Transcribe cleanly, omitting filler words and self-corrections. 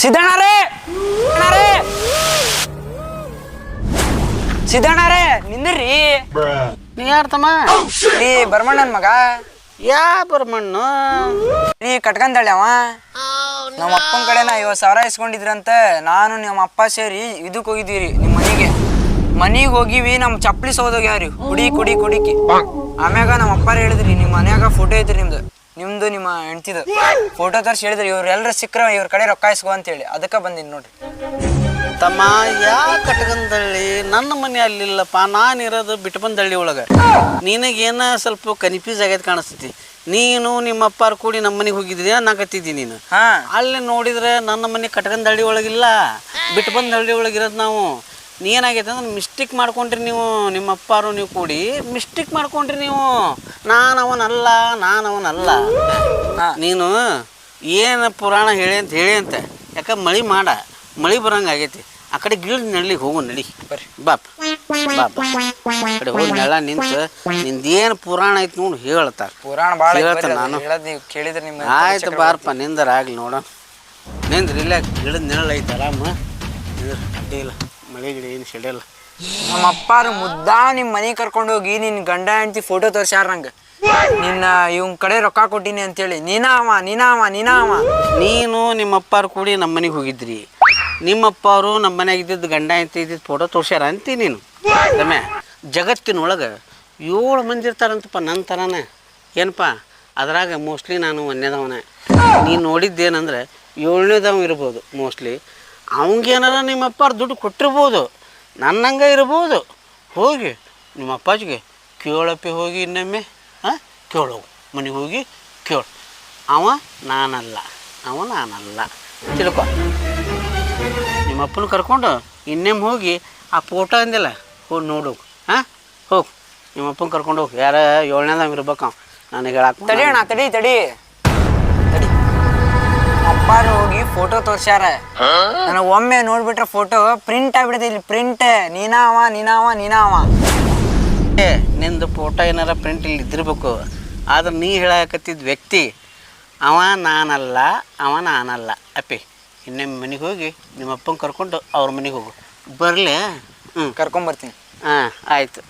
ಸಿದ್ದಣ್ಣರೇ ಸಿದ್ದಣ್ಣರೇ ನಿಂದ್ರಿ. ನೀ ಯಾರ್ತಮ್ಮ? ನೀ ಬರ್ಮಣ್ಣನ್ ಮಗ. ಯಾ ಬರ್ಮಣ್ಣು? ನೀ ಕಟ್ಕಂದಳ್ಳಿ ಅವ ನಮ್ಮ ಅಪ್ಪನ ಕಡೆನ 50,000 ಇಸ್ಕೊಂಡಿದ್ರಂತ. ನಾನು ನಮ್ಮ ಅಪ್ಪ ಸೇರಿ ಇದಕ್ಕೆ ಹೋಗಿದ್ವಿ ನಿಮ್ಮ ಮನೆಗೆ ಹೋಗಿವಿ. ನಮ್ಮ ಚಪ್ಪಲಿ ಸೋದೋಗ್ಯಾವ್ರಿ ಕುಡಿಕಿ. ಆಮ್ಯಾಗ ನಮ್ಮ ಅಪ್ಪಾರ ಹೇಳಿದ್ರಿ ನಿಮ್ಮ ಮನ್ಯಾಗ ಫೋಟೋ ಐತ್ರಿ ನಿಮ್ದು ನಿಮ್ಮ ಹೆಂಡ್ತಿದ ಫೋಟೋ ತರ್ಸಿ ಹೇಳಿದ್ರಿ ಇವ್ರು ಎಲ್ಲರ ಸಿಕ್ಕ್ರ ಇವ್ರ ಕಡೆ ರೊಕ್ಕ ಇಸ್ಕೊ ಅಂತೇಳಿ. ಅದಕ್ಕೆ ಬಂದಿನಿ ನೋಡ್ರಿ. ತಮ್ಮ, ಯಾ ಕಟ್ಕಂದಳ್ಳಿ? ನನ್ನ ಮನೆ ಅಲ್ಲಿಲ್ಲಪ್ಪ, ನಾನಿರೋದು ಬಿಟ್ಬಂದಳ್ಳಿ ಒಳಗೆ. ನಿನಗೇನ ಸ್ವಲ್ಪ ಕನ್ಫ್ಯೂಸ್ ಆಗೈತೆ ಕಾಣಿಸ್ತೈತಿ. ನೀನು ನಿಮ್ಮ ಅಪ್ಪಾರು ಕೂಡಿ ನಮ್ಮ ಮನೆಗೆ ಹೋಗಿದ್ರಿ ಅನ್ನಕತ್ತಿದ್ದಿ ನೀನು. ಅಲ್ಲಿ ನೋಡಿದ್ರೆ ನನ್ನ ಮನೆ ಕಟ್ಕಂದಳ್ಳಿ ಒಳಗಿಲ್ಲ, ಬಿಟ್ಬಂದಳ್ಳಿ ಒಳಗಿರೋದು ನಾವು. ನೀನಾಗೈತೆ ಅಂದ್ರೆ ಮಿಸ್ಟೇಕ್ ಮಾಡ್ಕೊಂಡ್ರಿ ನೀವು. ನಿಮ್ಮ ಅಪ್ಪಾರು ನೀವು ಕೂಡಿ ಮಿಸ್ಟೇಕ್ ಮಾಡ್ಕೊಂಡ್ರಿ ನೀವು. ನಾನವನಲ್ಲ. ನೀನು ಏನು ಪುರಾಣ ಹೇಳಿ ಅಂತ ಯಾಕೆ ಮಳೆ ಬರಂಗೆ ಆಗೈತಿ. ಆ ಕಡೆ ಗಿಳಿದ ನೆಳ್ಳಿಗೆ ಹೋಗು, ನಡಿ ಬರ್ರಿ. ಬಾಪ್ ಕಡೆ ಹೋಗಿ ನೆಳ ನಿಂತು ನಿಂದೇನು ಪುರಾಣ ಐತಿ ನೋಡಿ ಹೇಳ್ತಾರೆ. ಪುರಾಣ ಭಾಳ ಹೇಳ್ತೇನೆ ನಾನು. ಕೇಳಿದ್ರೆ ನಿಮ್ಮ ಆಯ್ತು ಬಾರಪ್ಪ, ನಿಂದರ ಆಗ್ಲಿ ನೋಡೋಣ. ನಿಂದ್ರಿ, ಇಲ್ಲ ಗಿಡದ ನೆರಳು ಐತೆ ಆರಾಮ ಅಡ್ಡಿ ಇಲ್ಲ. ಮಳೆ ಗಿಡ ಏನು ಸಿಡಿಯಲ್ಲ. ನಮ್ಮ ಅಪ್ಪಾರು ಮುದ್ದಾ ನಿಮ್ಮ ಮನೆಗೆ ಕರ್ಕೊಂಡು ಹೋಗಿ ನಿನ್ನ ಗಂಡ ಹೆಂಡ್ತಿ ಫೋಟೋ ತೋರ್ಸ್ಯಾರ ನಂಗೆ. ನಿನ್ನ ಇವನ್ ಕಡೆ ರೊಕ್ಕ ಕೊಟ್ಟಿನಿ ಅಂತೇಳಿ. ನೀನಾವ. ನೀನು ನಿಮ್ಮ ಅಪ್ಪಾರು ಕೂಡಿ ನಮ್ಮ ಮನೆಗೆ ಹೋಗಿದ್ರಿ. ನಿಮ್ಮಪ್ಪಾರು ನಮ್ಮ ಮನೆಯಾಗ ಇದ್ದಿದ್ದು ಗಂಡ ಹೆಂಡ್ತಿ ಇದ್ದಿದ್ದು ಫೋಟೋ ತೋರ್ಸ್ಯಾರ ಅಂತಿ ನೀನು. ರಮ್ಯ, ಜಗತ್ತಿನೊಳಗೆ 7 ಮಂದಿ ಇರ್ತಾರಂತಪ್ಪ ನನ್ನ ಥರನೇ. ಏನಪ್ಪ ಅದ್ರಾಗ ಮೋಸ್ಟ್ಲಿ ನಾನು ಒಂದೇದವನೇ. ನೀನು ನೋಡಿದ್ದೇನೆಂದ್ರೆ 7ನೇದವ ಇರ್ಬೋದು ಮೋಸ್ಟ್ಲಿ. ಅವಂಗೇನಾರ ನಿಮ್ಮ ಅಪ್ಪಾರು ದುಡ್ಡು ಕೊಟ್ಟಿರ್ಬೋದು, ನನ್ನಂಗೆ ಇರ್ಬೋದು. ಹೋಗಿ ನಿಮ್ಮ ಅಪ್ಪಾಜಿಗೆ ಕೇಳಪ್ಪಿ ಹೋಗಿ ಇನ್ನೊಮ್ಮೆ ಕೇಳೋಗು. ಮನೆಗೆ ಹೋಗಿ ಕೇಳು. ಅವ ನಾನಲ್ಲ ತಿಳ್ಕೊ. ನಿಮ್ಮ ಅಪ್ಪನ ಕರ್ಕೊಂಡು ಇನ್ನೊಮ್ಮೆ ಹೋಗಿ ಆ ಫೋಟೋ ಅಂದಿಲ್ಲ ಹೋಗಿ ನೋಡೋಗು. ಹೋಗು, ನಿಮ್ಮ ಅಪ್ಪನ ಕರ್ಕೊಂಡು ಹೋಗಿ. ಯಾರ 7ನೇದವ ಇರ್ಬೇಕು ಅವ. ನನಗೆ ಹೇಳಕ್ಕೆ ತಡಿ ಅಣ್ಣ, ತಡಿ. ಅಪ್ಪಾರು ಹೋಗಿ ಫೋಟೋ ತೋರ್ಸ್ಯಾರ. ನನಗೆ ಒಮ್ಮೆ ನೋಡ್ಬಿಟ್ರೆ ಫೋಟೋ ಪ್ರಿಂಟ್ ಆಗ್ಬಿಡುತ್ತೆ. ಇಲ್ಲಿ ಪ್ರಿಂಟ್ ನೀನಾವ. ನಿಂದು ಫೋಟೋ ಏನಾರ ಪ್ರಿಂಟ್ ಇಲ್ಲಿ ಇದ್ದಿರ್ಬೇಕು. ಆದ್ರೆ ನೀ ಹೇಳಕತ್ತಿದ್ದ ವ್ಯಕ್ತಿ ಅವ ನಾನಲ್ಲ. ಅಪ್ಪಿ ಇನ್ನೊಮ್ಮೆ ಮನೆಗೆ ಹೋಗಿ ನಿಮ್ಮ ಅಪ್ಪನ ಕರ್ಕೊಂಡು ಅವ್ರ ಮನೆಗೆ ಹೋಗು. ಬರಲೇ? ಕರ್ಕೊಂಬರ್ತೀನಿ. ಆಯಿತು.